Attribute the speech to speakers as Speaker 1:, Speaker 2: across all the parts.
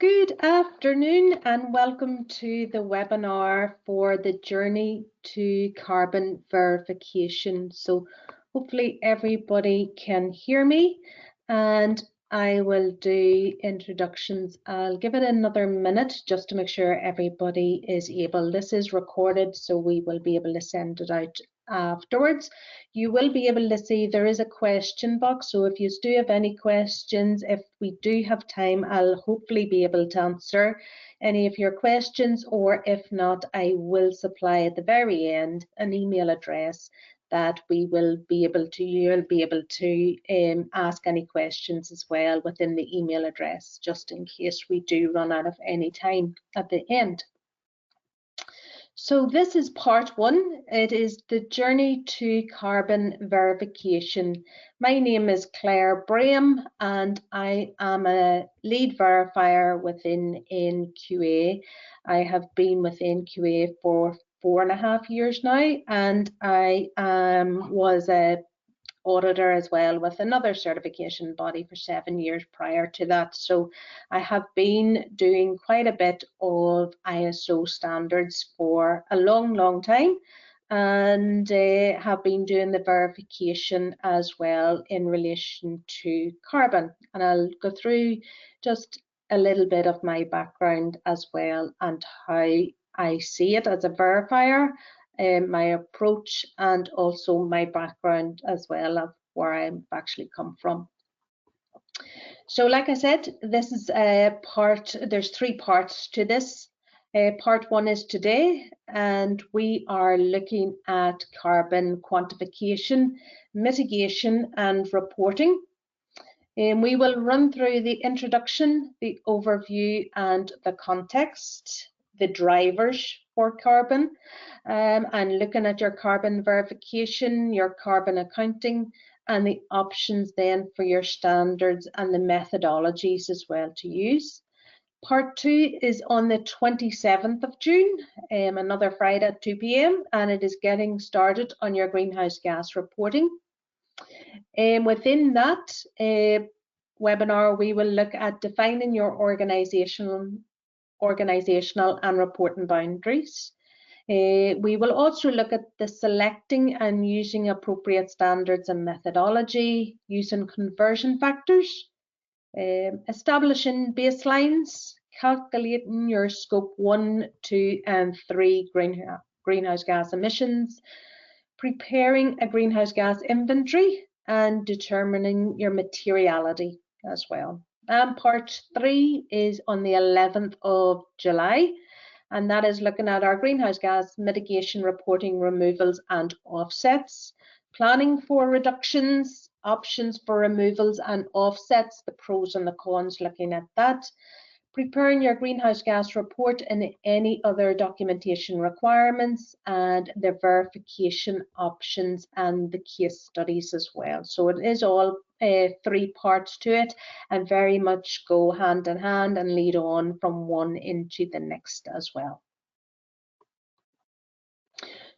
Speaker 1: Good afternoon and welcome to the webinar for the journey to carbon verification. So hopefully everybody can hear me and I will do introductions. I'll give it another minute just to make sure everybody is able. This is recorded, so we will be able to send it out afterwards. You will be able to see there is a question box, so if you do have any questions, if we do have time, I'll hopefully be able to answer any of your questions, or if not, I will supply at the very end an email address that we will be able to, you'll be able to ask any questions as well within the email address, just in case we do run out of any time at the end. So this is part one. It is the journey to carbon verification. My name is Claire Braham and I am a lead verifier within NQA. I have been with NQA for 4.5 years now, and I was a auditor as well with another certification body for 7 years prior to that. So I have been doing quite a bit of ISO standards for a long time, and have been doing the verification as well in relation to carbon. And I'll go through just a little bit of my background as well and how I see it as a verifier, my approach, and also my background as well of where I've actually come from. So like I said, this is a part, there's 3 parts to this. Part 1 is today, and we are looking at carbon quantification, mitigation and reporting. And we will run through the introduction, the overview and the context, the drivers for carbon, and looking at your carbon verification, your carbon accounting, and the options then for your standards and the methodologies as well to use. Part 2 is on the 27th of June, another Friday at 2 p.m, and it is getting started on your greenhouse gas reporting. Within that webinar, we will look at defining your organizational and reporting boundaries. We will also look at the selecting and using appropriate standards and methodology, using conversion factors, establishing baselines, calculating your scope 1, 2 and 3 greenhouse gas emissions, preparing a greenhouse gas inventory, and determining your materiality as well. And part 3 is on the 11th of July, and that is looking at our greenhouse gas mitigation, reporting, removals and offsets, planning for reductions, options for removals and offsets, the pros and the cons, looking at that, preparing your greenhouse gas report and any other documentation requirements, and the verification options and the case studies as well. So it is all 3 parts to it, and very much go hand in hand and lead on from one into the next as well.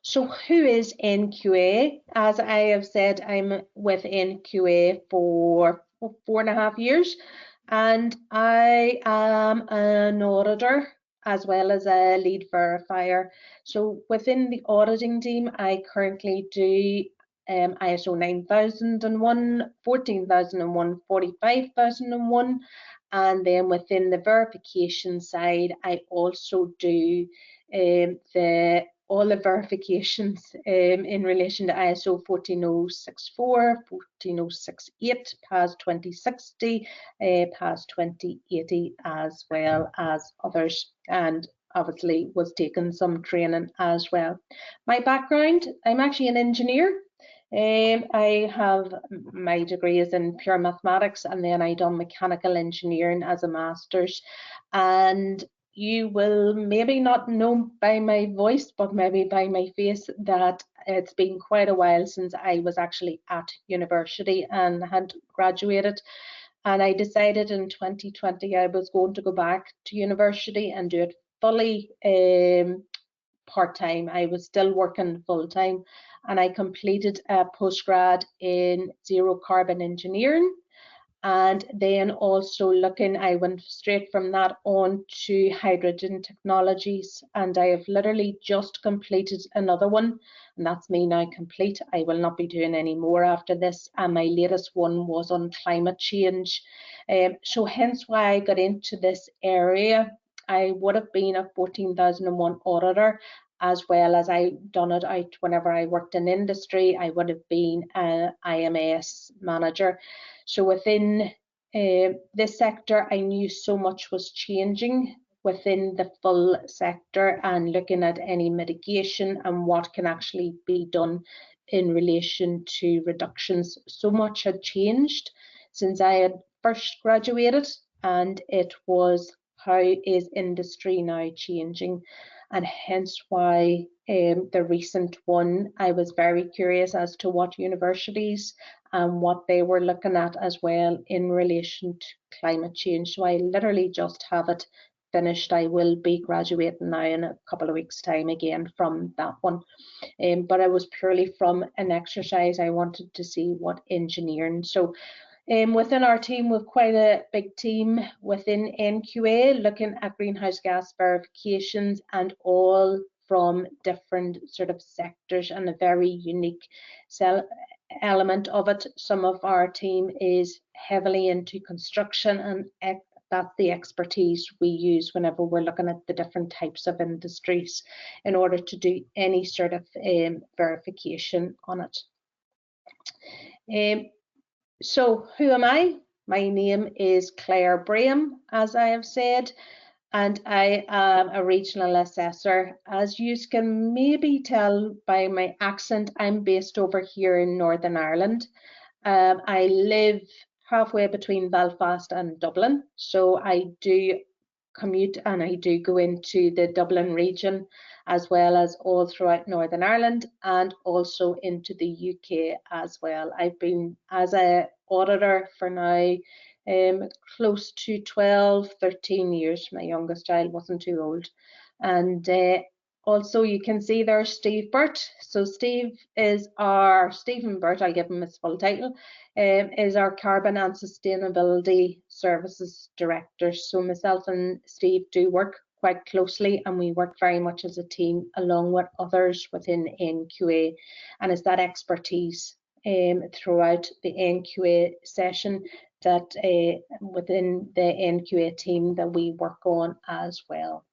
Speaker 1: So who is NQA? As I have said, I'm with NQA for 4.5 years. And I am an auditor as well as a lead verifier. So within the auditing team, I currently do ISO 9001, 14001, 45001. And then within the verification side, I also do all the verifications in relation to ISO 14064, 14068, PAS 2060, PAS 2080, as well as others, and obviously was taking some training as well. My background, I'm actually an engineer. I have my degree is in pure mathematics, and then I done mechanical engineering as a master's. And you will maybe not know by my voice, but maybe by my face, that it's been quite a while since I was actually at university and had graduated. And I decided in 2020 I was going to go back to university and do it fully part-time. I was still working full-time, and I completed a postgrad in zero carbon engineering. And then also looking, I went straight from that on to hydrogen technologies, and I have literally just completed another one, and that's me now complete. I will not be doing any more after this, and my latest one was on climate change. So hence why I got into this area. I would have been a 14001 auditor, as well as I done it out whenever I worked in industry. I would have been an IMS manager. So within this sector, I knew so much was changing within the full sector, and looking at any mitigation and what can actually be done in relation to reductions. So much had changed since I had first graduated, and it was how is industry now changing, and hence why the recent one, I was very curious as to what universities and what they were looking at as well in relation to climate change. So I literally just have it finished. I will be graduating now in a couple of weeks' time again from that one. But it was purely from an exercise. I wanted to see what engineering. So within our team, we've quite a big team within NQA looking at greenhouse gas verifications, and all from different sort of sectors, and a very unique element of it. Some of our team is heavily into construction, and that's the expertise we use whenever we're looking at the different types of industries in order to do any sort of verification on it. So who am I? My name is Claire Braham, as I have said, and I am a regional assessor. As you can maybe tell by my accent, I'm based over here in Northern Ireland. I live halfway between Belfast and Dublin, so I do commute and I do go into the Dublin region, as well as all throughout Northern Ireland, and also into the UK as well. I've been as an auditor for now close to 12, 13 years. My youngest child wasn't too old. And also you can see there's Steve Burt. So Stephen Burt, I'll give him his full title, is our Carbon and Sustainability Services Director. So myself and Steve do work quite closely, and we work very much as a team along with others within NQA, and it's that expertise throughout the NQA session that within the NQA team that we work on as well.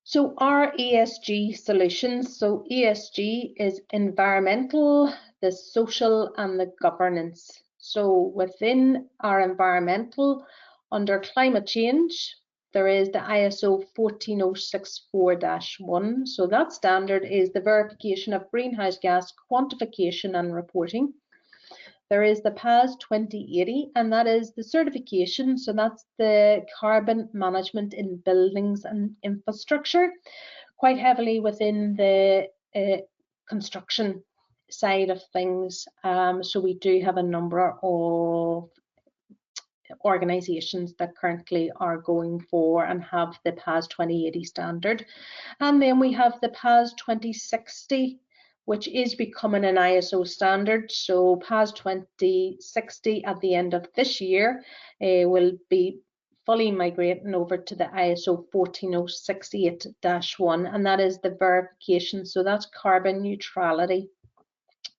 Speaker 1: So our ESG solutions, so ESG is environmental, the social and the governance. So within our environmental, under climate change, there is the ISO 14064-1. So that standard is the verification of greenhouse gas quantification and reporting. There is the PAS 2080, and that is the certification. So that's the carbon management in buildings and infrastructure, quite heavily within the construction side of things. So we do have a number of organisations that currently are going for and have the PAS 2080 standard. And then we have the PAS 2060, which is becoming an ISO standard. So PAS 2060 at the end of this year will be fully migrating over to the ISO 14068-1, and that is the verification. So that's carbon neutrality.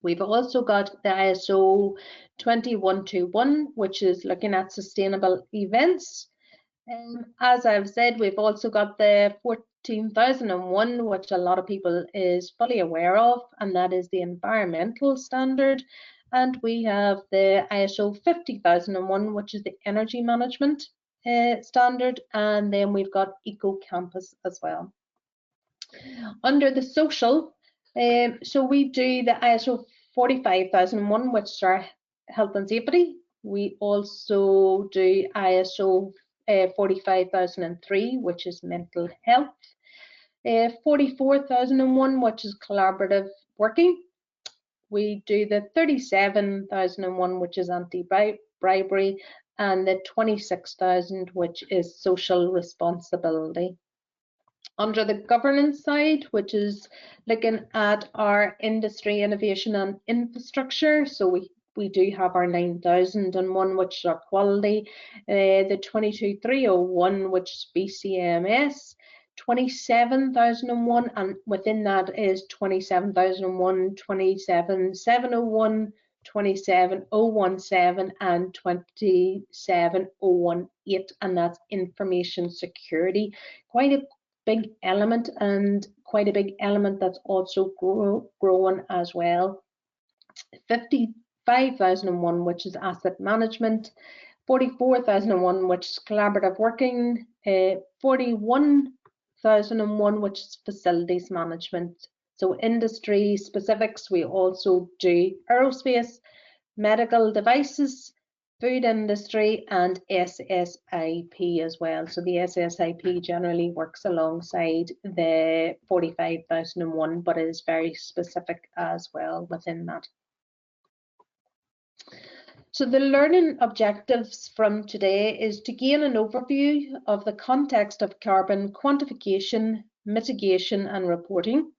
Speaker 1: We've also got the ISO 21221, which is looking at sustainable events. As I've said, we've also got the 14001, which a lot of people is fully aware of, and that is the environmental standard. And we have the ISO 50001, which is the energy management standard, and then we've got Eco Campus as well. Under the social, so we do the ISO 45001, which is our health and safety. We also do ISO 45003, which is mental health. 44001, which is collaborative working. We do the 37001, which is anti-bribery, and the 26,000, which is social responsibility. Under the governance side, which is looking at our industry, innovation and infrastructure, so we do have our 9001, which is our quality, the 22301, which is BCMS, 27001, and within that is 27001, 27701, 27017 and 27018, and that's information security. Quite a big element, and quite a big element that's also growing as well. 55001, which is asset management, 44001, which is collaborative working, 41001, which is facilities management. So industry specifics, we also do aerospace, medical devices, food industry, and SSIP as well. So the SSIP generally works alongside the 45001, but it is very specific as well within that. So the learning objectives from today is to gain an overview of the context of carbon quantification, mitigation and reporting.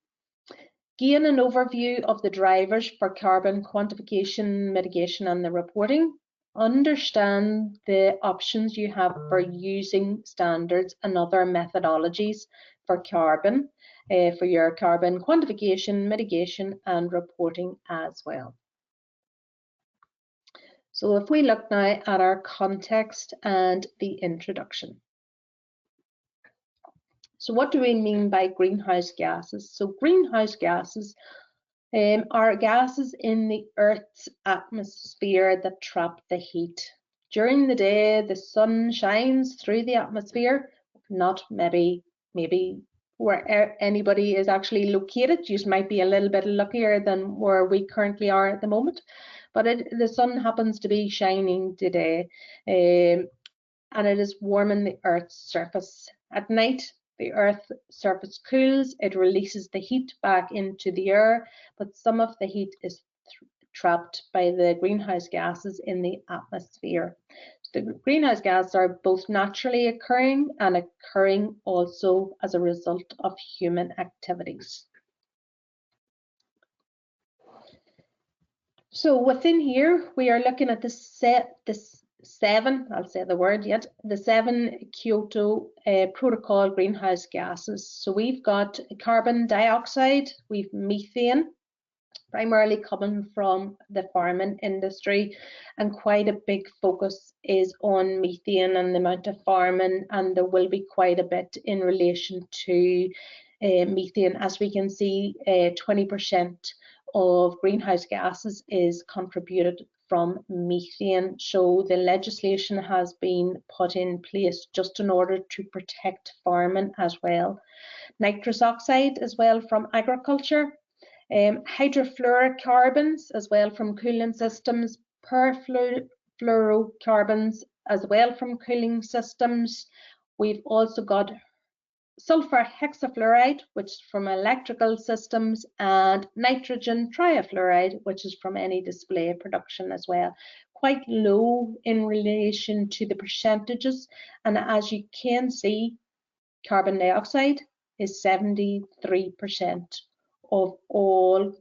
Speaker 1: Gain an overview of the drivers for carbon quantification, mitigation and the reporting. Understand the options you have for using standards and other methodologies for carbon, for your carbon quantification, mitigation and reporting as well. So if we look now at our context and the introduction. So what do we mean by greenhouse gases? So greenhouse gases are gases in the Earth's atmosphere that trap the heat. During the day, the sun shines through the atmosphere, not maybe where anybody is actually located. You might be a little bit luckier than where we currently are at the moment, but the sun happens to be shining today, and it is warming the Earth's surface. At night, the Earth's surface cools, it releases the heat back into the air, but some of the heat is trapped by the greenhouse gases in the atmosphere. The greenhouse gases are both naturally occurring and occurring also as a result of human activities. So within here, we are looking at the seven Kyoto Protocol greenhouse gases. So we've got carbon dioxide, we've methane, primarily coming from the farming industry, and quite a big focus is on methane and the amount of farming, and there will be quite a bit in relation to methane. As we can see, 20% of greenhouse gases is contributed from methane. So the legislation has been put in place just in order to protect farming as well. Nitrous oxide as well from agriculture. Hydrofluorocarbons as well from cooling systems, perfluorocarbons as well from cooling systems. We've also got sulfur hexafluoride, which is from electrical systems, and nitrogen triafluoride, which is from any display production as well. Quite low in relation to the percentages, and as you can see, carbon dioxide is 73% of all,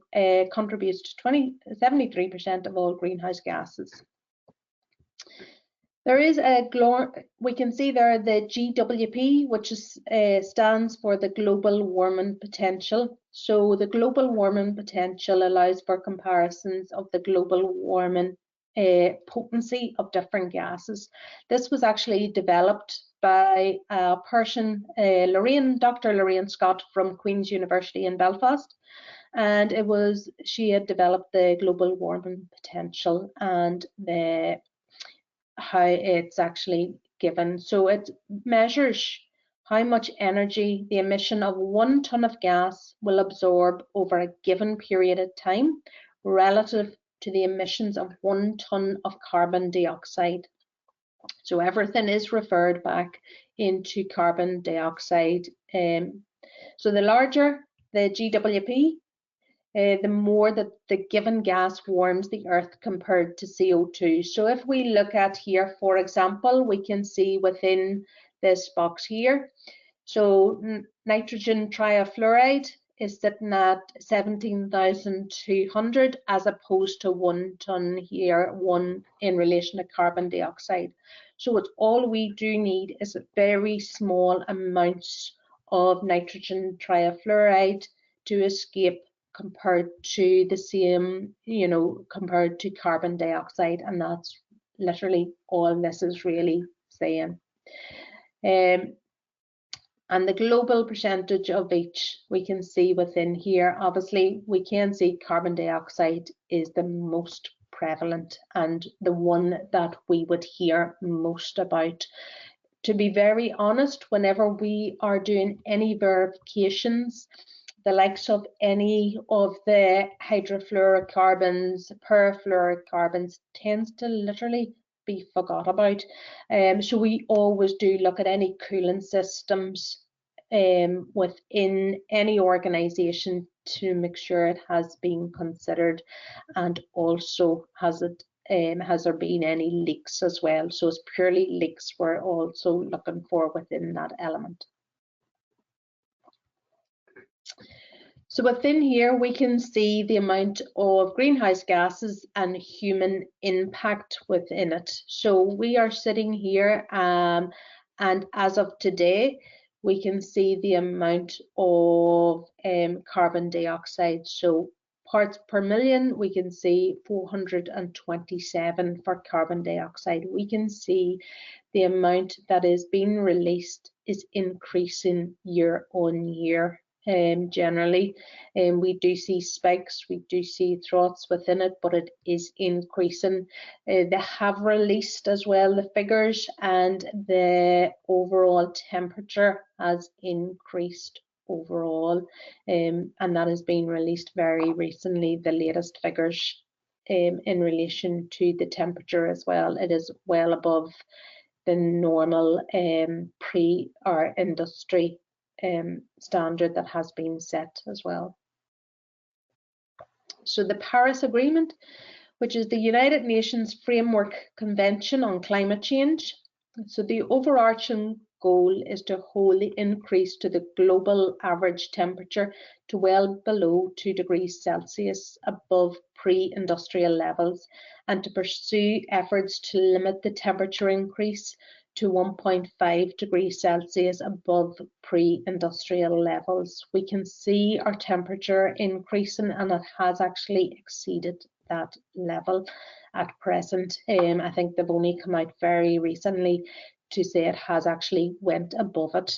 Speaker 1: contributes to 73% of all greenhouse gases. There is we can see there the GWP, which is, stands for the global warming potential. So the global warming potential allows for comparisons of the global warming potency of different gases. This was actually developed by a person, Dr. Lorraine Scott from Queen's University in Belfast, and she had developed the global warming potential and how it's actually given. So it measures how much energy the emission of 1 ton of gas will absorb over a given period of time relative to the emissions of 1 ton of carbon dioxide. So everything is referred back into carbon dioxide. So the larger the GWP, the more that the given gas warms the Earth compared to CO2. So if we look at here, for example, we can see within this box here, So nitrogen triafluoride is sitting at 17,200 as opposed to 1 ton here, 1 in relation to carbon dioxide. So it's all we do need is a very small amounts of nitrogen triafluoride to escape compared to the same, compared to carbon dioxide, and that's literally all this is really saying. And the global percentage of each we can see within here. Obviously, we can see carbon dioxide is the most prevalent and the one that we would hear most about. To be very honest, whenever we are doing any verifications, the likes of any of the hydrofluorocarbons, perfluorocarbons tends to literally be forgot about. So we always do look at any cooling systems within any organization to make sure it has been considered, and also has there been any leaks as well. So it's purely leaks we're also looking for within that element. So within here, we can see the amount of greenhouse gases and human impact within it. So we are sitting here, and as of today, we can see the amount of carbon dioxide. So parts per million, we can see 427 for carbon dioxide. We can see the amount that is being released is increasing year on year. Generally, we do see spikes, we do see troughs within it, but it is increasing. They have released as well the figures, and the overall temperature has increased overall, and that has been released very recently, the latest figures in relation to the temperature as well. It is well above the normal pre or industry standard that has been set as well. So the Paris Agreement, which is the United Nations Framework Convention on Climate Change. So the overarching goal is to hold the increase to the global average temperature to well below 2 degrees Celsius above pre-industrial levels, and to pursue efforts to limit the temperature increase to 1.5 degrees Celsius above pre-industrial levels. We can see our temperature increasing, and it has actually exceeded that level at present. I think they've only come out very recently to say it has actually went above it.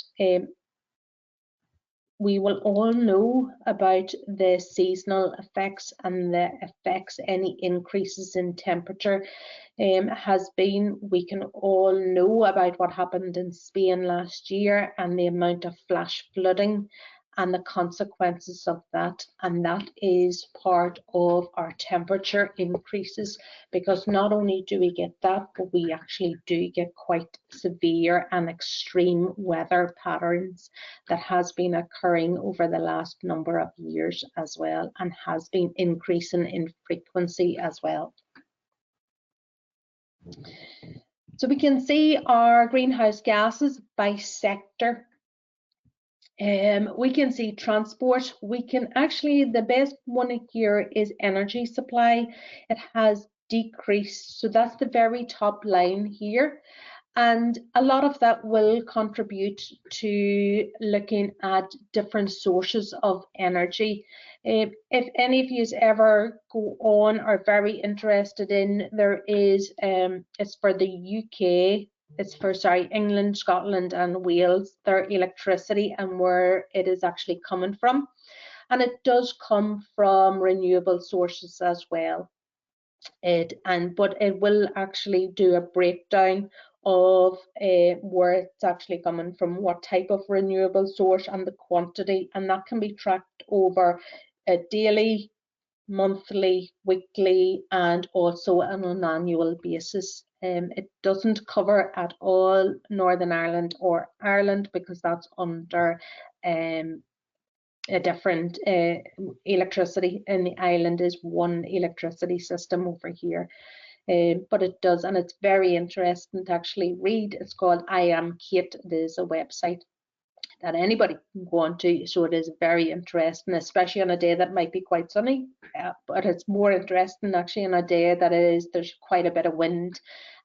Speaker 1: We will all know about the seasonal effects and the effects any increases in temperature has been. We can all know about what happened in Spain last year and the amount of flash flooding and the consequences of that, and that is part of our temperature increases, because not only do we get that, but we actually do get quite severe and extreme weather patterns that has been occurring over the last number of years as well, and has been increasing in frequency as well. So we can see our greenhouse gases by sector. We can see transport. We can actually, the best one here is energy supply. It has decreased, so that's the very top line here, and a lot of that will contribute to looking at different sources of energy. If any of you ever go on or very interested in, there is it's for the UK, it's for England, Scotland and Wales, their electricity and where it is actually coming from, and it does come from renewable sources as well. But it will actually do a breakdown of where it's actually coming from, what type of renewable source and the quantity, and that can be tracked over a daily, monthly, weekly, and also on an annual basis. It doesn't cover at all Northern Ireland or Ireland, because that's under a different electricity, and the island is one electricity system over here. But it does, and it's very interesting to actually read. It's called I Am Kate. It is a website that anybody can go on to. So it is very interesting, especially on a day that might be quite sunny, but it's more interesting actually on a day that there's quite a bit of wind,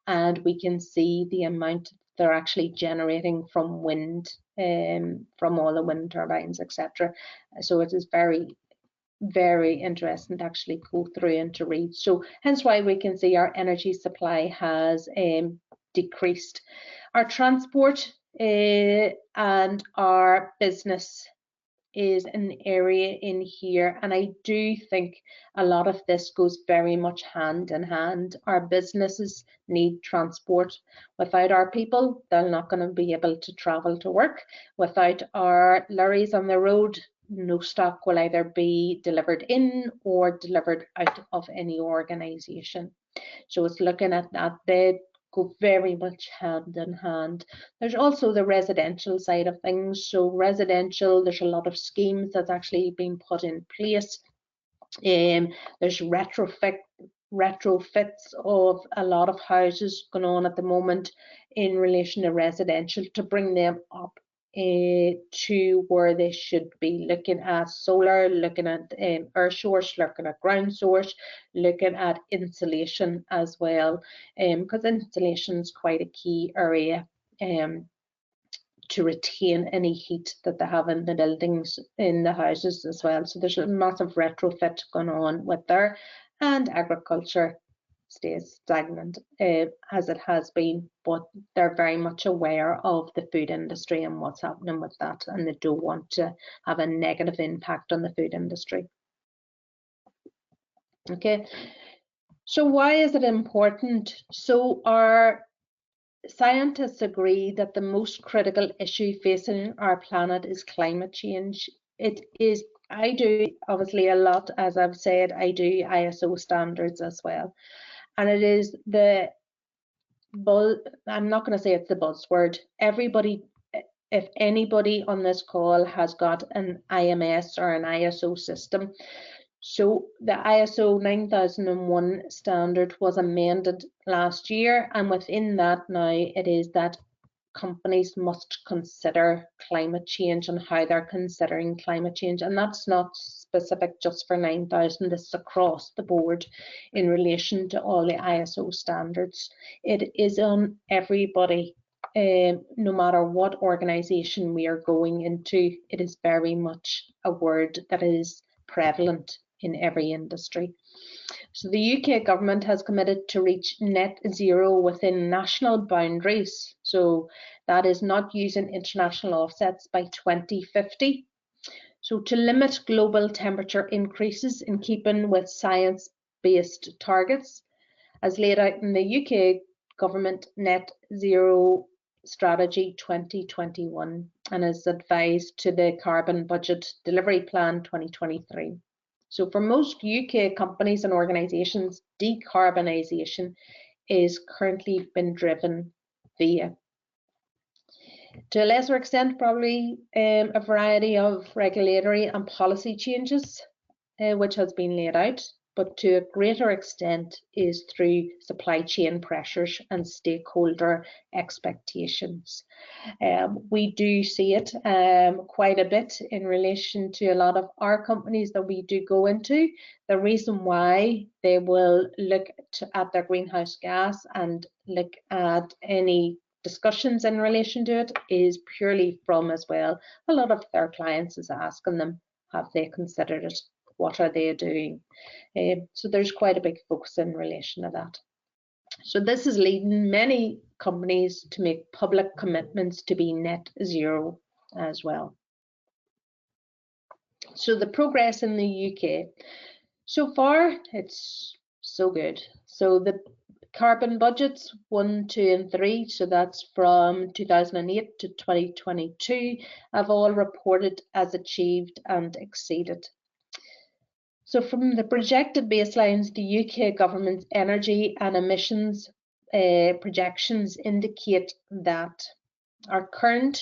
Speaker 1: and we can see the amount they're actually generating from wind, from all the wind turbines, etc. So it is very interesting to actually go through and to read. So hence why we can see our energy supply has decreased. Our transport and our business is an area in here, and I do think a lot of this goes very much hand in hand. Our businesses need transport. Without our people, they're not going to be able to travel to work. Without our lorries on the road, no stock will either be delivered in or delivered out of any organisation. So it's looking at that. They go very much hand in hand. There's also the residential side of things. So residential, there's a lot of schemes that's actually been put in place. There's retrofits of a lot of houses going on at the moment in relation to residential to bring them up to where they should be, looking at solar, looking at air source, looking at ground source, looking at insulation as well, because insulation is quite a key area to retain any heat that they have in the buildings, in the houses as well. So there's a massive retrofit going on with there, and agriculture stays stagnant as it has been, but they're very much aware of the food industry and what's happening with that, and they don't want to have a negative impact on the food industry. Okay, so why is it important? So our scientists agree that the most critical issue facing our planet is climate change. It is, I do obviously a lot, as I've said, I do ISO standards as well. And it is the I'm not going to say it's the buzzword. Everybody, if anybody on this call has got an IMS or an ISO system, so the ISO 9001 standard was amended last year, and within that now it is that companies must consider climate change and how they're considering climate change, and that's not specific just for 9000, this is across the board in relation to all the ISO standards. It is on everybody, no matter what organisation we are going into. It is very much a word that is prevalent in every industry. So the UK government has committed to reach net zero within national boundaries. So that is not using international offsets by 2050. So to limit global temperature increases in keeping with science-based targets, as laid out in the UK government net zero strategy 2021 and is advised to the Carbon Budget Delivery Plan 2023. So for most UK companies and organisations, decarbonisation is currently been driven via, to a lesser extent, probably a variety of regulatory and policy changes, which has been laid out, but to a greater extent is through supply chain pressures and stakeholder expectations. We do see it quite a bit in relation to a lot of our companies that we do go into. The reason why they will look at their greenhouse gas and look at any discussions in relation to it is purely from as well, a lot of their clients is asking them, have they considered it? What are they doing? So there's quite a big focus in relation to that. So this is leading many companies to make public commitments to be net zero as well. So the progress in the UK, so far it's so good. So the carbon budgets 1, 2 and 3, so that's from 2008 to 2022, have all reported as achieved and exceeded. So from the projected baselines, the UK government's energy and emissions projections indicate that our current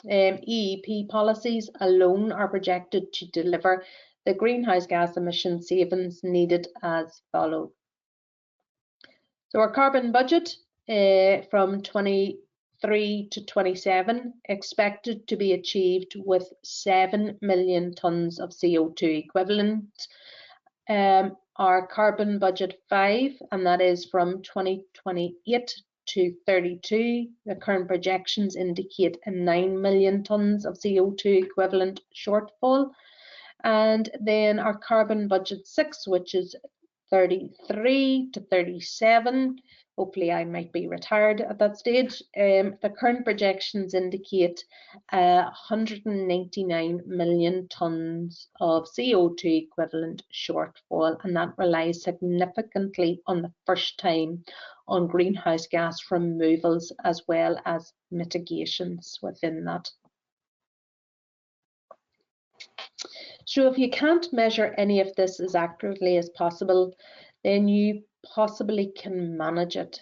Speaker 1: EEP policies alone are projected to deliver the greenhouse gas emission savings needed as follows. So our carbon budget from 2014 23 to 27 expected to be achieved with 7 million tonnes of CO2 equivalent. Our carbon budget 5, and that is from 2028 to 32. The current projections indicate a 9 million tonnes of CO2 equivalent shortfall. And then our carbon budget 6, which is 33 to 37. Hopefully I might be retired at that stage. The current projections indicate 199 million tonnes of CO2 equivalent shortfall, and that relies significantly on the first time on greenhouse gas removals as well as mitigations within that. So if you can't measure any of this as accurately as possible, then you possibly can manage it.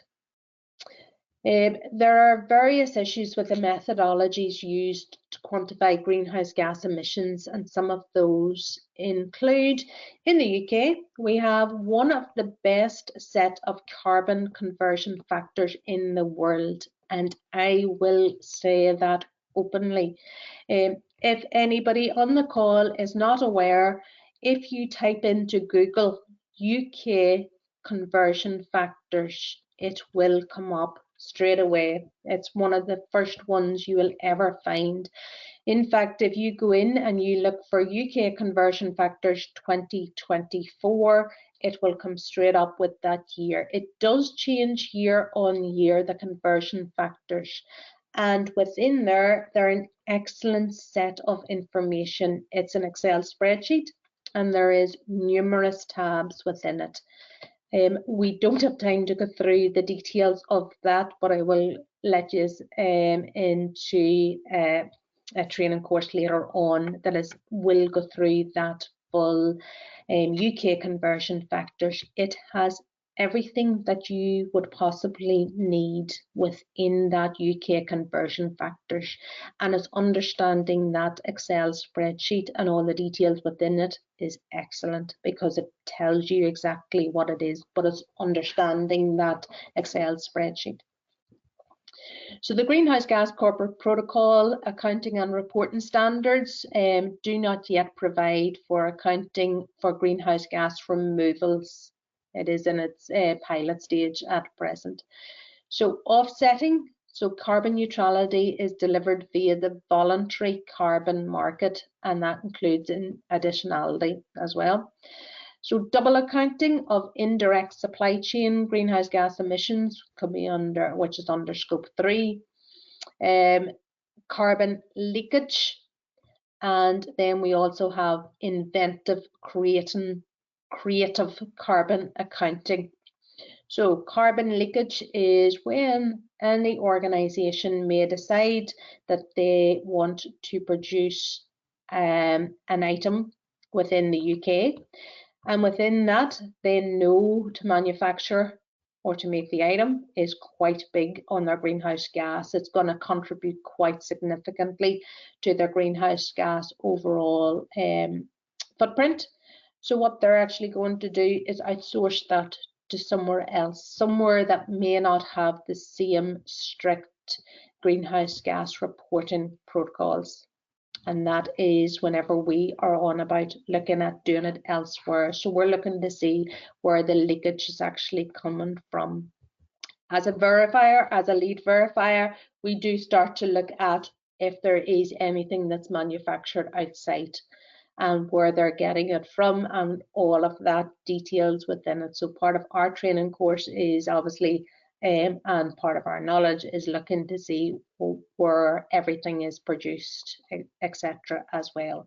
Speaker 1: There are various issues with the methodologies used to quantify greenhouse gas emissions, and some of those include, in the UK, we have one of the best set of carbon conversion factors in the world, and I will say that openly. If anybody on the call is not aware, if you type into Google UK conversion factors, it will come up straight away. It's one of the first ones you will ever find. In fact, if you go in and you look for UK conversion factors 2024, it will come straight up with that year. It does change year on year, the conversion factors. And within there, they're an excellent set of information. It's an Excel spreadsheet, and there is numerous tabs within it. We don't have time to go through the details of that, but I will let you into a training course later on that will go through that full UK conversion factors. It has everything that you would possibly need within that UK conversion factors, and it's understanding that Excel spreadsheet and all the details within it is excellent because it tells you exactly what it is, but it's understanding that Excel spreadsheet. So the Greenhouse Gas Corporate Protocol Accounting and Reporting Standards do not yet provide for accounting for greenhouse gas removals. It is in its pilot stage at present. So offsetting, so carbon neutrality is delivered via the voluntary carbon market, and that includes in additionality as well. So double accounting of indirect supply chain greenhouse gas emissions could be under, which is under scope 3, carbon leakage, and then we also have inventive creative carbon accounting. So carbon leakage is when any organisation may decide that they want to produce an item within the UK, and within that they know to manufacture or to make the item is quite big on their greenhouse gas. It's going to contribute quite significantly to their greenhouse gas overall footprint. So what they're actually going to do is outsource that to somewhere else, somewhere that may not have the same strict greenhouse gas reporting protocols. And that is whenever we are on about looking at doing it elsewhere. So we're looking to see where the leakage is actually coming from. As a verifier, as a lead verifier, we do start to look at if there is anything that's manufactured outside and where they're getting it from and all of that details within it. So part of our training course is obviously and part of our knowledge is looking to see where everything is produced, etc. as well.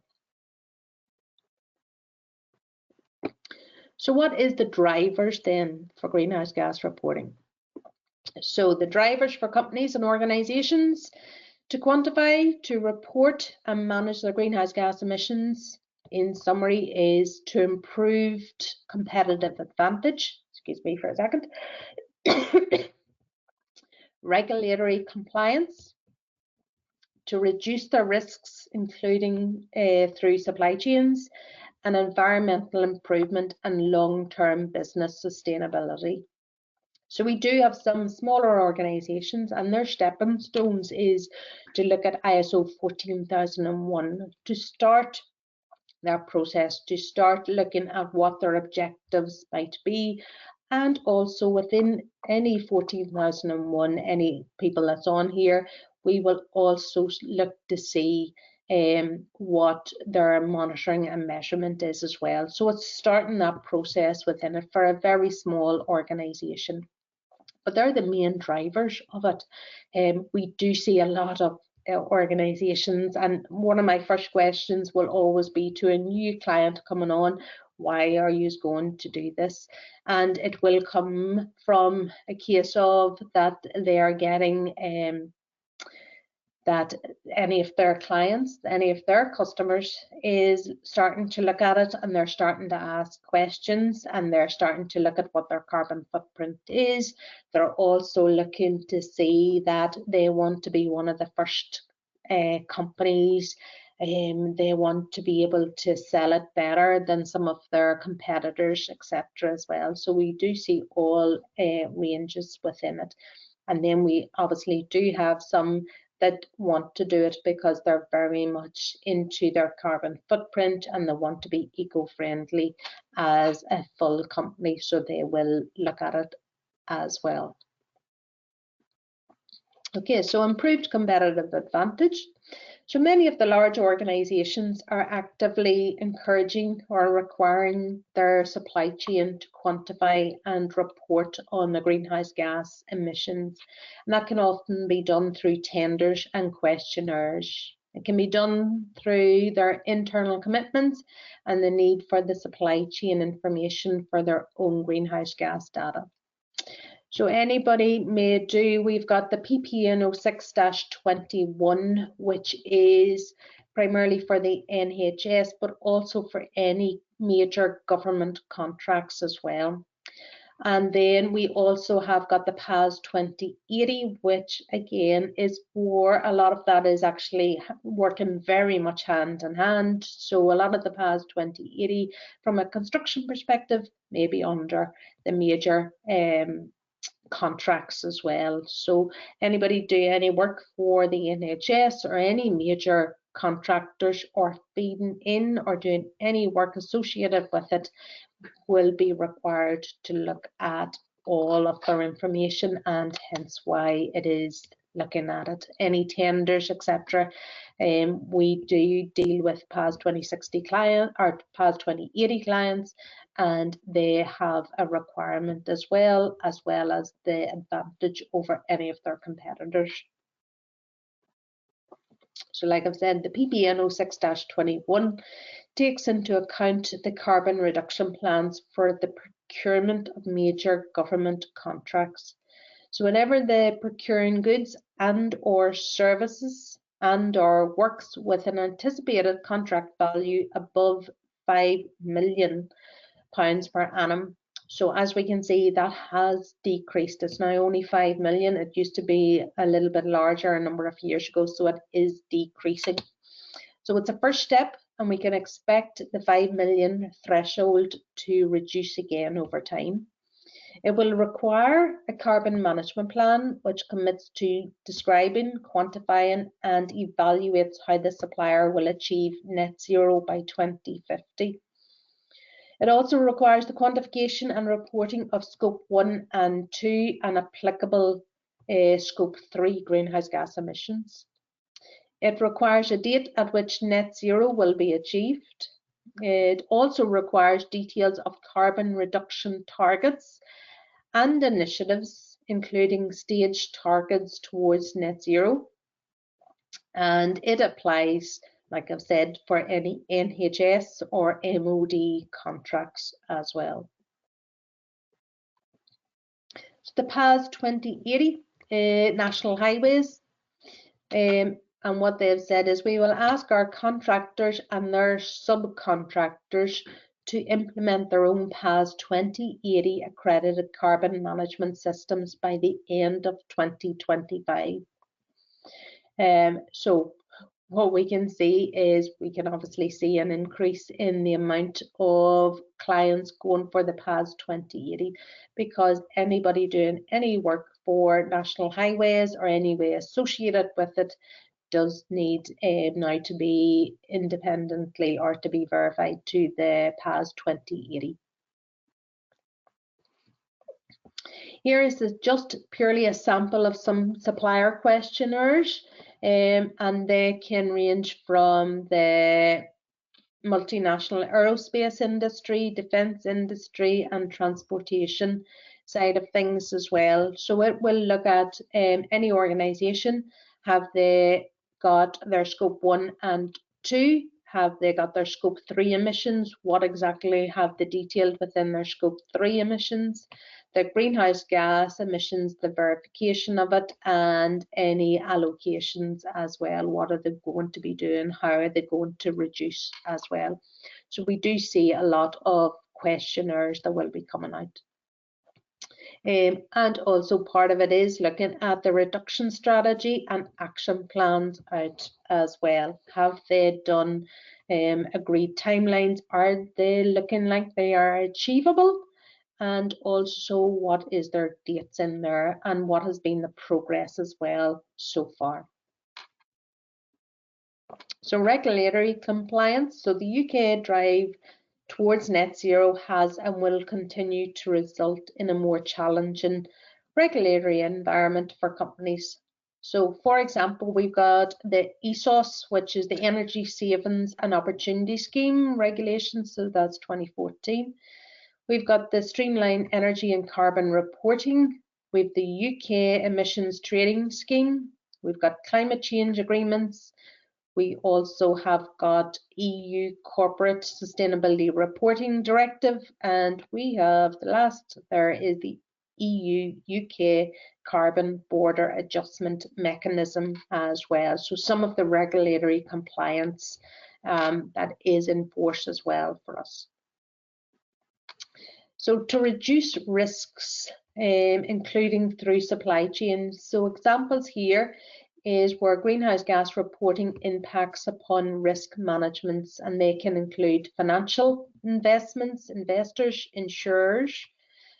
Speaker 1: So what is the drivers then for greenhouse gas reporting? So the drivers for companies and organizations to quantify, to report and manage their greenhouse gas emissions, in summary, is to improved competitive advantage, excuse me for a second, regulatory compliance, to reduce their risks, including through supply chains, and environmental improvement and long-term business sustainability. So we do have some smaller organisations, and their stepping stones is to look at ISO 14001 to start that process, to start looking at what their objectives might be, and also within any 14001, any people that's on here, we will also look to see what their monitoring and measurement is as well. So it's starting that process within it for a very small organisation. But they're the main drivers of it. We do see a lot of organisations, and one of my first questions will always be to a new client coming on, why are you going to do this? And it will come from a case of that they are getting that any of their clients, any of their customers is starting to look at it, and they're starting to ask questions, and they're starting to look at what their carbon footprint is. They're also looking to see that they want to be one of the first companies. They want to be able to sell it better than some of their competitors, etc. as well. So we do see all ranges within it. And then we obviously do have some that want to do it because they're very much into their carbon footprint and they want to be eco-friendly as a full company, so they will look at it as well. Okay, so improved competitive advantage. So many of the large organisations are actively encouraging or requiring their supply chain to quantify and report on the greenhouse gas emissions. And that can often be done through tenders and questionnaires. It can be done through their internal commitments and the need for the supply chain information for their own greenhouse gas data. So anybody may do, we've got the PPN 06-21, which is primarily for the NHS, but also for any major government contracts as well. And then we also have got the PAS 2080, which again is for, a lot of that is actually working very much hand in hand. So a lot of the PAS 2080 from a construction perspective may be under the major contracts as well. So anybody do any work for the NHS or any major contractors or feeding in or doing any work associated with it will be required to look at all of their information, and hence why it is looking at it. Any tenders, etc. We do deal with PAS 2060 client or PAS 2080 clients, and they have a requirement as well as the advantage over any of their competitors. So like I've said, the PPN 06-21 takes into account the carbon reduction plans for the procurement of major government contracts. So whenever they're procuring goods and or services and or works with an anticipated contract value above £5 million per annum. So as we can see, that has decreased. It's now only 5 million. It used to be a little bit larger a number of years ago, so it is decreasing. So it's a first step, and we can expect the 5 million threshold to reduce again over time. It will require a carbon management plan which commits to describing, quantifying and evaluates how the supplier will achieve net zero by 2050. It also requires the quantification and reporting of Scope 1 and 2 and applicable Scope 3 greenhouse gas emissions. It requires a date at which net zero will be achieved. It also requires details of carbon reduction targets and initiatives, including staged targets towards net zero. And it applies, like I've said, for any NHS or MOD contracts as well. So the PAS 2080 National Highways, and what they've said is we will ask our contractors and their subcontractors to implement their own PAS 2080 accredited carbon management systems by the end of 2025. So what we can see is we can obviously see an increase in the amount of clients going for the PAS 2080, because anybody doing any work for national highways or any way associated with it does need now to be independently or to be verified to the PAS 2080. Here is just purely a sample of some supplier questionnaires, and they can range from the multinational aerospace industry, defence industry, and transportation side of things as well. So it will look at any organisation, have they got their scope 1 and 2? Have they got their scope 3 emissions? What exactly have they detailed within their scope 3 emissions? The greenhouse gas emissions, the verification of it, and any allocations as well. What are they going to be doing? How are they going to reduce as well? So we do see a lot of questionnaires that will be coming out. And also part of it is looking at the reduction strategy and action plans out as well. Have they done agreed timelines? Are they looking like they are achievable? And also what is their dates in there and what has been the progress as well so far. So regulatory compliance. So the UK drive towards net zero has and will continue to result in a more challenging regulatory environment for companies. So for example, we've got the ESOS, which is the Energy Savings and Opportunity Scheme regulations, so that's 2014. We've got the Streamlined Energy and Carbon Reporting. We've the UK Emissions Trading Scheme. We've got climate change agreements. We also have got EU Corporate Sustainability Reporting Directive, and we have the last there is the EU UK Carbon Border Adjustment Mechanism as well. So some of the regulatory compliance that is in force as well for us. So to reduce risks, including through supply chains. So examples here is where greenhouse gas reporting impacts upon risk management, and they can include financial investments, investors, insurers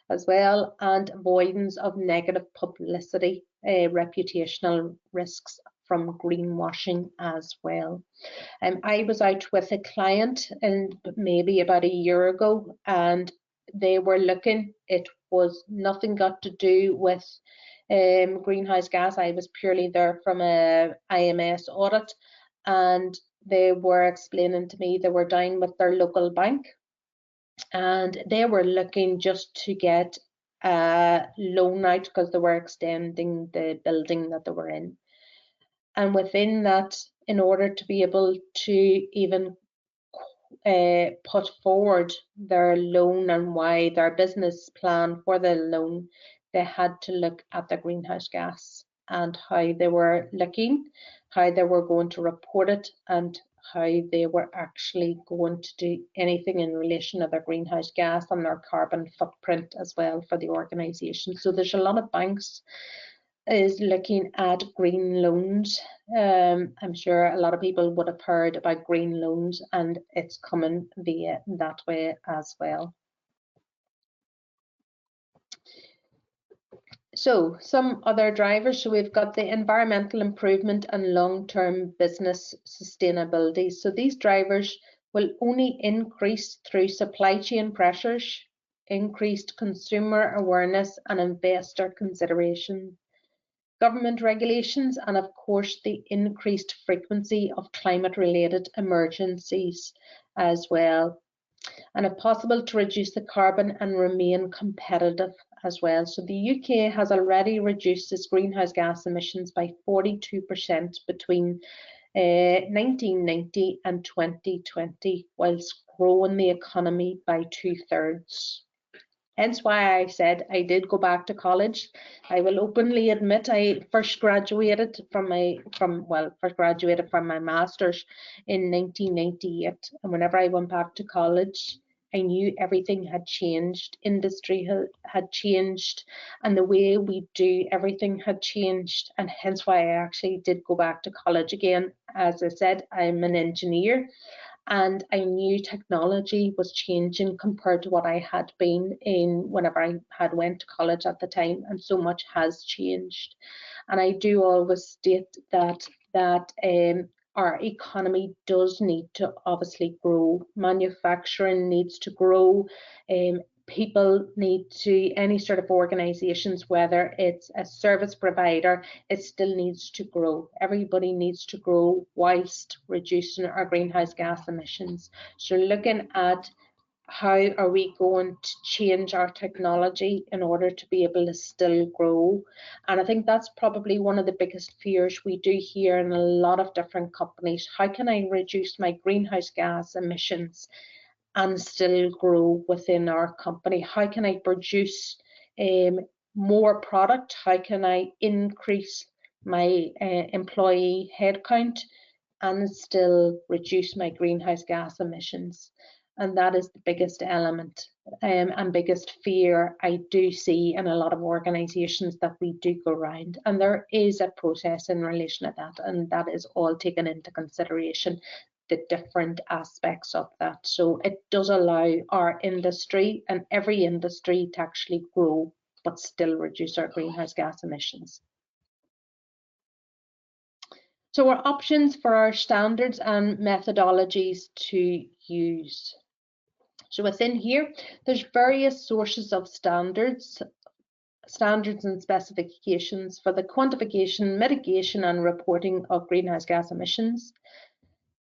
Speaker 1: as well, and avoidance of negative publicity, reputational risks from greenwashing as well. I was out with a client and maybe about a year ago, and they were looking, it was nothing got to do with greenhouse gas. I was purely there from a IMS audit, and they were explaining to me they were down with their local bank and they were looking just to get a loan out because they were extending the building that they were in. And within that, in order to be able to even put forward their loan and why their business plan for the loan, they had to look at the greenhouse gas and how they were looking, how they were going to report it, and how they were actually going to do anything in relation to their greenhouse gas and their carbon footprint as well for the organisation. So there's a lot of banks is looking at green loans. I'm sure a lot of people would have heard about green loans, and it's coming via that way as well. So some other drivers, so we've got the environmental improvement and long-term business sustainability. So these drivers will only increase through supply chain pressures, increased consumer awareness and investor consideration, government regulations, and of course the increased frequency of climate-related emergencies as well. And if possible, to reduce the carbon and remain competitive as well. So the UK has already reduced its greenhouse gas emissions by 42% between 1990 and 2020, whilst growing the economy by 2/3. Hence why I said I did go back to college. I will openly admit I first graduated from my master's in 1998, and whenever I went back to college, I knew everything had changed. Industry had changed, and the way we do everything had changed, and hence why I actually did go back to college again. As I said, I'm an engineer, and I knew technology was changing compared to what I had been in whenever I had went to college at the time, and so much has changed. And I do always state that our economy does need to obviously grow. Manufacturing needs to grow. People need to, any sort of organizations, whether it's a service provider, it still needs to grow. Everybody needs to grow whilst reducing our greenhouse gas emissions. So looking at how are we going to change our technology in order to be able to still grow? And I think that's probably one of the biggest fears we do hear in a lot of different companies. How can I reduce my greenhouse gas emissions and still grow within our company? How can I produce more product? How can I increase my employee headcount and still reduce my greenhouse gas emissions? And that is the biggest element and biggest fear I do see in a lot of organisations that we do go around. And there is a process in relation to that, and that is all taken into consideration, the different aspects of that. So it does allow our industry and every industry to actually grow, but still reduce our greenhouse gas emissions. So our options for our standards and methodologies to use. So within here, there's various sources of standards and specifications for the quantification, mitigation and reporting of greenhouse gas emissions.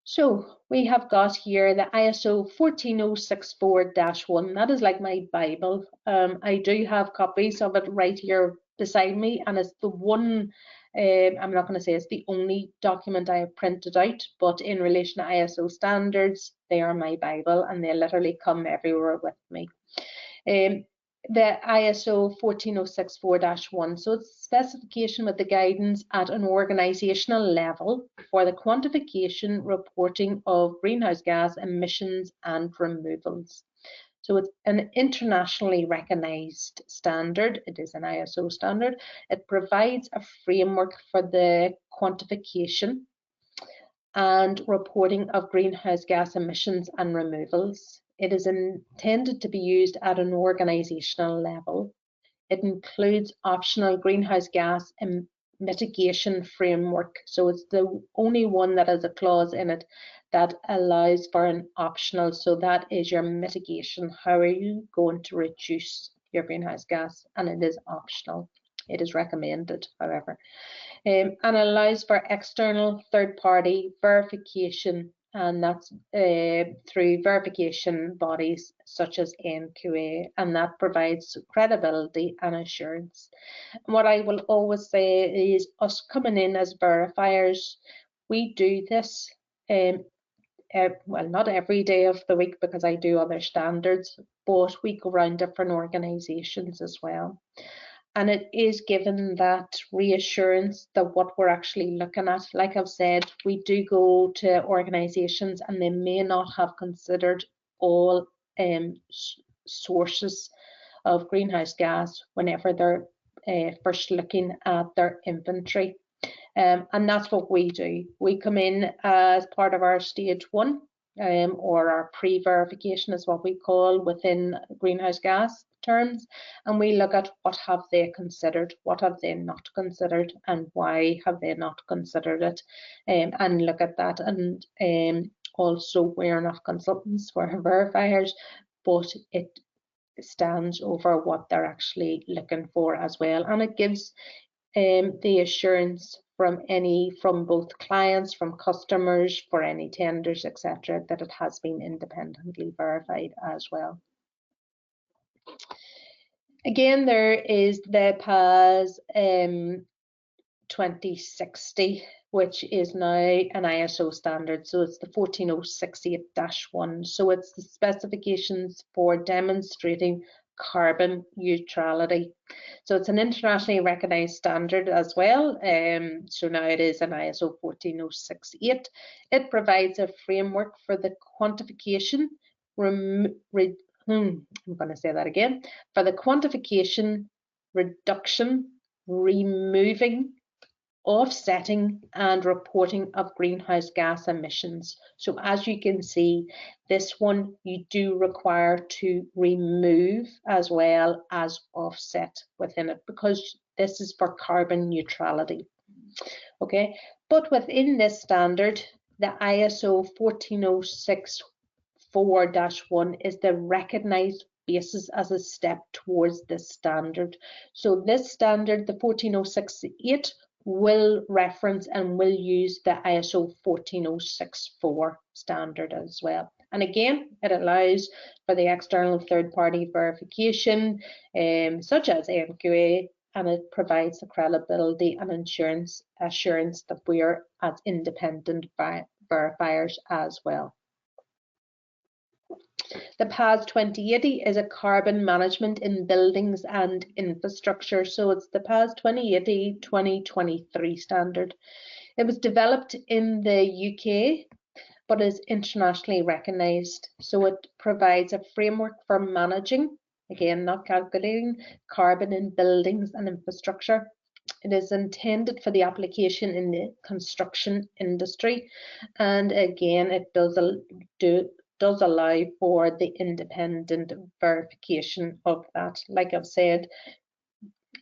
Speaker 1: So we have got here the ISO 14064-1. That is like my Bible. I do have copies of it right here beside me, and it's the one, I'm not going to say it's the only document I have printed out, but in relation to ISO standards, they are my Bible and they literally come everywhere with me. The ISO 14064-1, so it's a specification with the guidance at an organisational level for the quantification, reporting of greenhouse gas emissions and removals. So it's an internationally recognised standard. It is an ISO standard. It provides a framework for the quantification and reporting of greenhouse gas emissions and removals. It is intended to be used at an organisational level. It includes optional greenhouse gas mitigation framework. So it's the only one that has a clause in it that allows for an optional. So that is your mitigation. How are you going to reduce your greenhouse gas? And it is optional. It is recommended, however. And allows for external third-party verification, and that's through verification bodies such as NQA, and that provides credibility and assurance. And what I will always say is us coming in as verifiers, we do this well, not every day of the week because I do other standards, but we go around different organisations as well. And it is given that reassurance that what we're actually looking at, like I've said, we do go to organisations and they may not have considered all sources of greenhouse gas whenever they're first looking at their inventory. And that's what we do. We come in as part of our stage 1 or our pre-verification is what we call within greenhouse gas terms, and we look at what have they considered, what have they not considered, and why have they not considered it, and look at that. And also, we're not consultants, we're verifiers, but it stands over what they're actually looking for as well, and it gives the assurance from both clients, from customers, for any tenders, etc., that it has been independently verified as well. Again, there is the PAS 2060, which is now an ISO standard. So it's the 14068-1. So it's the specifications for demonstrating carbon neutrality. So it's an internationally recognised standard as well. So now it is an ISO 14068. It provides a framework for the quantification, I'm going to say that again. For the quantification, reduction, removing, offsetting and reporting of greenhouse gas emissions. So as you can see, this one you do require to remove as well as offset within it, because this is for carbon neutrality. Okay, but within this standard, the ISO 14064-1 is the recognized basis as a step towards this standard. So this standard, the 14068, will reference and will use the ISO 14064 standard as well. And again, it allows for the external third-party verification, such as NQA, and it provides the credibility and assurance that we are as independent verifiers as well. The PAS 2080 is a carbon management in buildings and infrastructure. So it's the PAS 2080-2023 standard. It was developed in the UK, but is internationally recognised. So it provides a framework for managing, again, not calculating, carbon in buildings and infrastructure. It is intended for the application in the construction industry. And again, it does allow for the independent verification of that. Like I've said,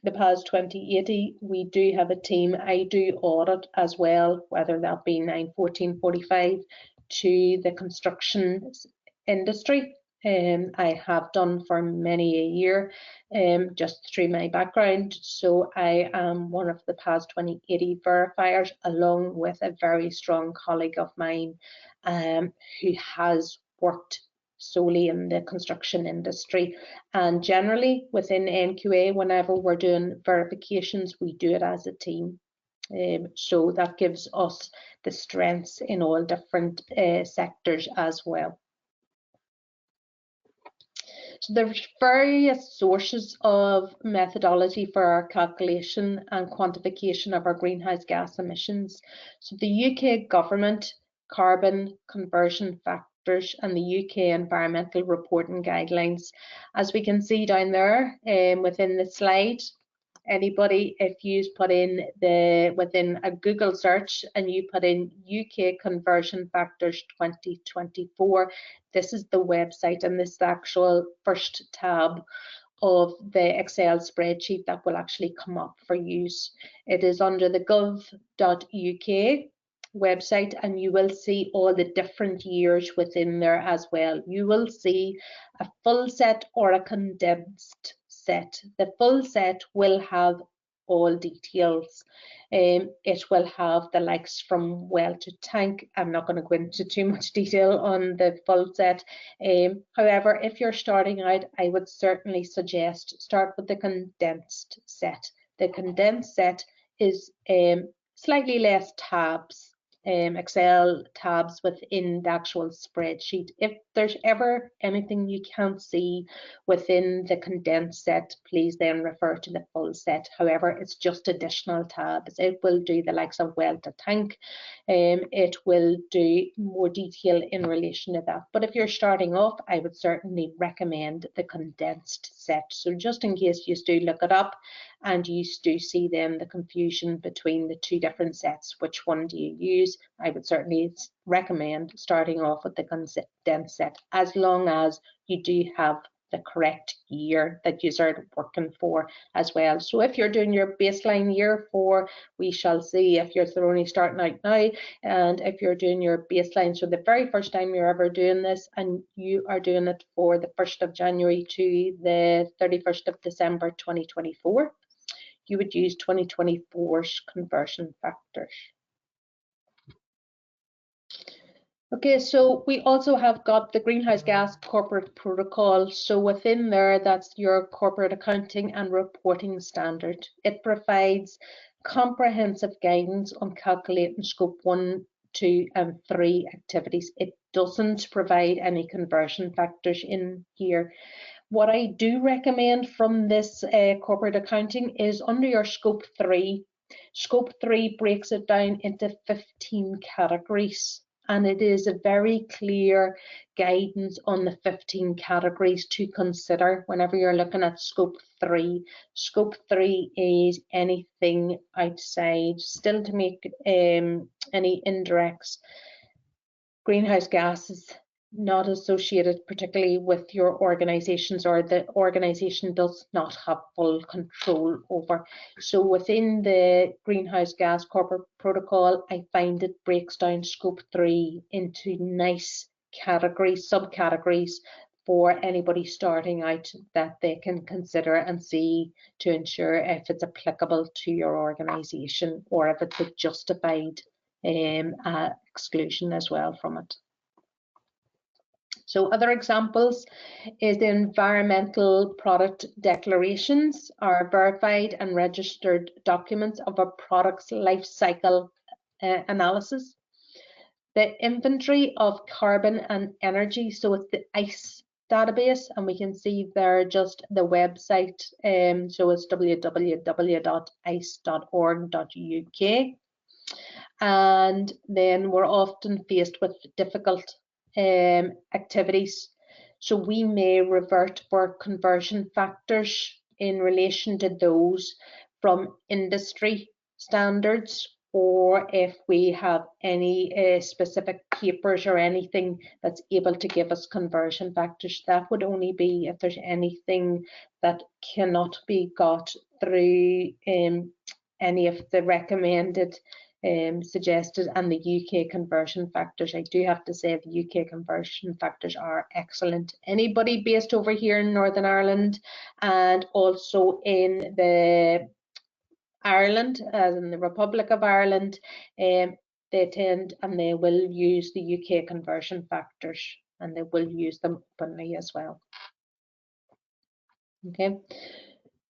Speaker 1: the PAS 2080, we do have a team. I do audit as well, whether that be 91445 to the construction industry. I have done for many a year, just through my background. So I am one of the PAS 2080 verifiers, along with a very strong colleague of mine who has worked solely in the construction industry. And generally within NQA, whenever we're doing verifications, we do it as a team. So that gives us the strengths in all different sectors as well. So there's various sources of methodology for our calculation and quantification of our greenhouse gas emissions. So the UK government carbon conversion factors and the UK environmental reporting guidelines. As we can see down there within the slide, anybody, if you put in within a Google search and you put in UK conversion factors 2024, this is the website, and this is the actual first tab of the Excel spreadsheet that will actually come up for use. It is under the gov.uk website, and you will see all the different years within there as well. You will see a full set or a condensed set. The full set will have all details. It will have the likes from well to tank. I'm not going to go into too much detail on the full set. However, if you're starting out, I would certainly suggest start with the condensed set. The condensed set is slightly less tabs, Excel tabs within the actual spreadsheet. If there's ever anything you can't see within the condensed set, please then refer to the full set. However, it's just additional tabs. It will do the likes of well to tank. It will do more detail in relation to that. But if you're starting off, I would certainly recommend the condensed set. So just in case you do look it up and you do see then the confusion between the two different sets, which one do you use? I would certainly recommend starting off with the condensed set, as long as you do have the correct year that you are working for as well. So if you're doing your baseline year for, we shall see if you're only starting out now, and if you're doing your baseline, so the very first time you're ever doing this and you are doing it for the 1st of January to the 31st of December 2024, you would use 2024's conversion factors. Okay, so we also have got the Greenhouse Gas Corporate Protocol. So within there, that's your corporate accounting and reporting standard. It provides comprehensive guidance on calculating scope 1, 2 and 3 activities. It doesn't provide any conversion factors in here. What I do recommend from this corporate accounting is under your scope 3. Scope 3 breaks it down into 15 categories. and it is a very clear guidance on the 15 categories to consider whenever you're looking at scope 3. Scope 3 is anything outside, still to make any indirects, greenhouse gases not associated particularly with your organizations, or the organization does not have full control over. So within the greenhouse gas corporate protocol, I find it breaks down scope 3 into nice categories, subcategories for anybody starting out that they can consider and see to ensure if it's applicable to your organization or if it's a justified exclusion as well from it. So other examples is the environmental product declarations are verified and registered documents of a product's life cycle analysis. The inventory of carbon and energy, so it's the ICE database, and we can see there just the website, so it's www.ice.org.uk. And then we're often faced with difficult activities. So we may revert for conversion factors in relation to those from industry standards, or if we have any specific papers or anything that's able to give us conversion factors. That would only be if there's anything that cannot be got through any of the recommended suggested and the UK conversion factors. I do have to say the UK conversion factors are excellent. Anybody based over here in Northern Ireland and also in the Ireland, as in the Republic of Ireland, they tend and they will use the UK conversion factors, and they will use them openly as well. Okay.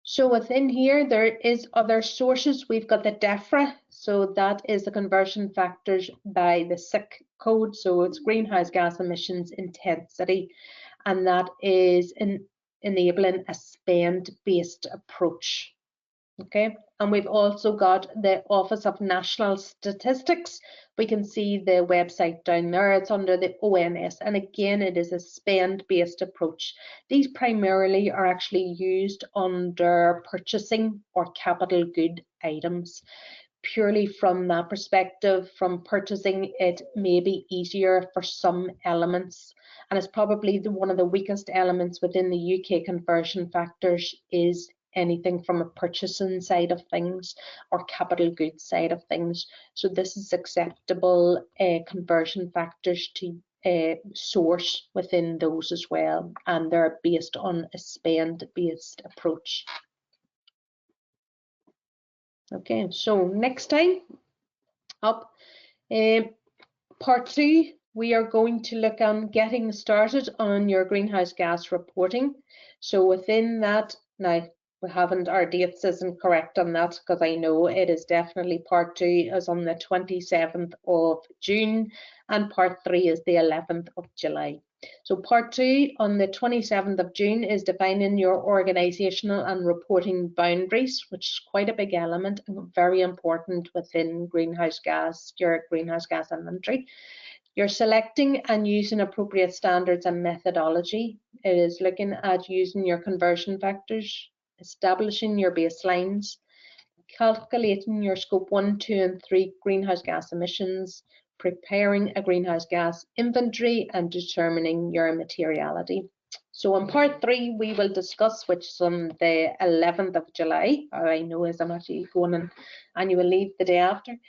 Speaker 1: So within here, there is other sources. We've got the DEFRA, so that is the conversion factors by the SIC code. So it's greenhouse gas emissions intensity, and that is enabling a spend-based approach. Okay, and we've also got the Office of National Statistics. We can see the website down there. It's under the ONS, and again, it is a spend-based approach. These primarily are actually used under purchasing or capital good items. Purely from that perspective, from purchasing, it may be easier for some elements, and it's probably one of the weakest elements within the UK conversion factors is anything from a purchasing side of things or capital goods side of things. So this is acceptable conversion factors to source within those as well, and they're based on a spend-based approach. Okay, so next time up, part 2, we are going to look on getting started on your greenhouse gas reporting. So within that, now we haven't, our dates isn't correct on that because I know it is definitely part 2 is on the 27th of June and part 3 is the 11th of July. So part 2 on the 27th of June is defining your organisational and reporting boundaries, which is quite a big element and very important within greenhouse gas, your greenhouse gas inventory. You're selecting and using appropriate standards and methodology. It is looking at using your conversion factors, establishing your baselines, calculating your scope 1, 2 and 3 greenhouse gas emissions, preparing a greenhouse gas inventory and determining your materiality. So in part 3 we will discuss, which is on the 11th of July, I know as I'm actually going on annual leave the day after.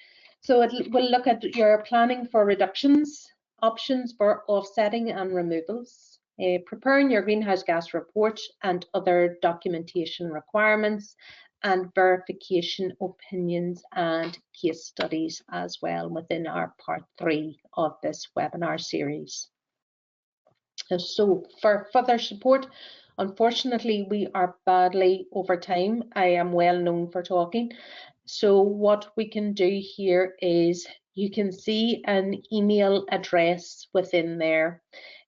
Speaker 1: So we'll look at your planning for reductions, options for offsetting and removals, preparing your greenhouse gas report and other documentation requirements, and verification opinions and case studies as well within our part 3 of this webinar series. So for further support, unfortunately we are badly over time. I am well known for talking. So what we can do here is you can see an email address within there.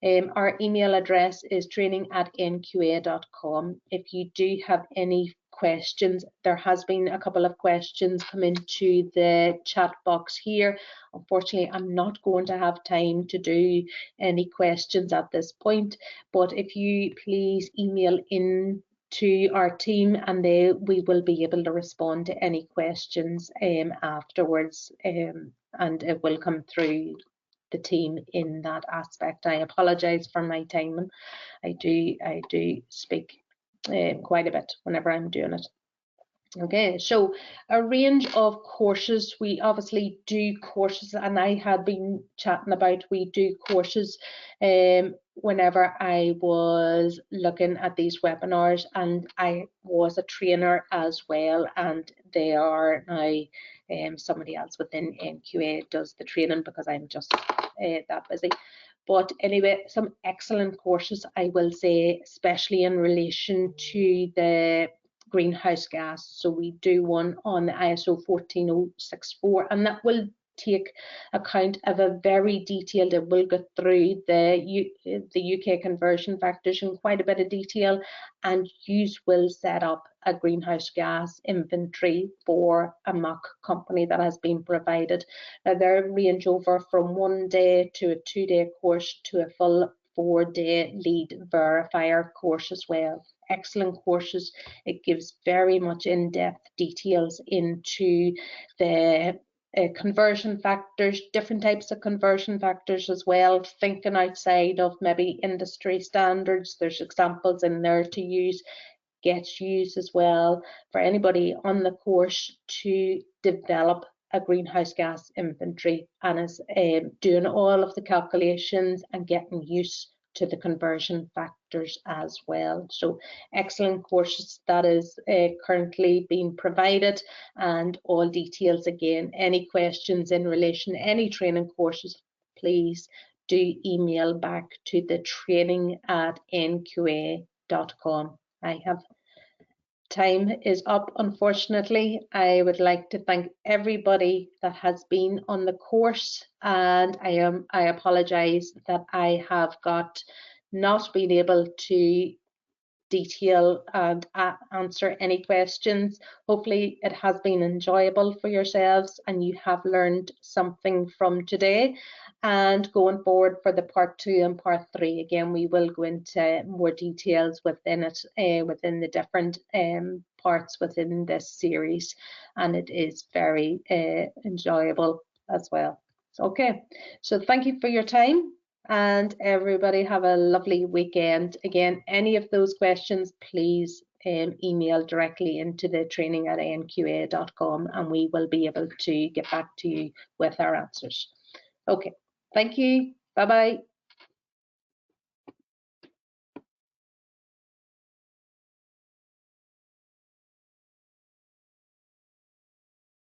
Speaker 1: Our email address is training@nqa.com. If you do have any questions. There has been a couple of questions come into the chat box here. Unfortunately, I'm not going to have time to do any questions at this point, but if you please email in to our team, and we will be able to respond to any questions afterwards, and it will come through the team in that aspect. I apologize for my timing. I do speak quite a bit whenever I'm doing it. Okay, so a range of courses. We obviously do courses, and I had been chatting about we do courses whenever I was looking at these webinars, and I was a trainer as well, and they are now somebody else within NQA does the training because I'm just that busy. But anyway, some excellent courses, I will say, especially in relation to the greenhouse gas. So we do one on the ISO 14064, and that will take account of a very detailed, it will go through the UK conversion factors in quite a bit of detail, and you will set up a greenhouse gas inventory for a mock company that has been provided. Now they range over from 1 day to a 2-day course to a full 4-day lead verifier course as well. Excellent courses. It gives very much in-depth details into the conversion factors, different types of conversion factors as well, thinking outside of maybe industry standards. There's examples in there to use, gets used as well for anybody on the course to develop a greenhouse gas inventory, and is doing all of the calculations and getting used to the conversion factors as well. So excellent courses that is currently being provided, and all details again. Any questions in relation to any training courses, please do email back to the training@nqa.com. I have time is up, unfortunately. I would like to thank everybody that has been on the course, and I apologize that I have not been able to detail and answer any questions. Hopefully it has been enjoyable for yourselves and you have learned something from today. And going forward for the part 2 and part 3, again, we will go into more details within it, within the different parts within this series, and it is very enjoyable as well. Okay, so thank you for your time, and everybody have a lovely weekend. Again, any of those questions, please email directly into the training@nqa.com, and we will be able to get back to you with our answers. Okay, thank you. Bye-bye.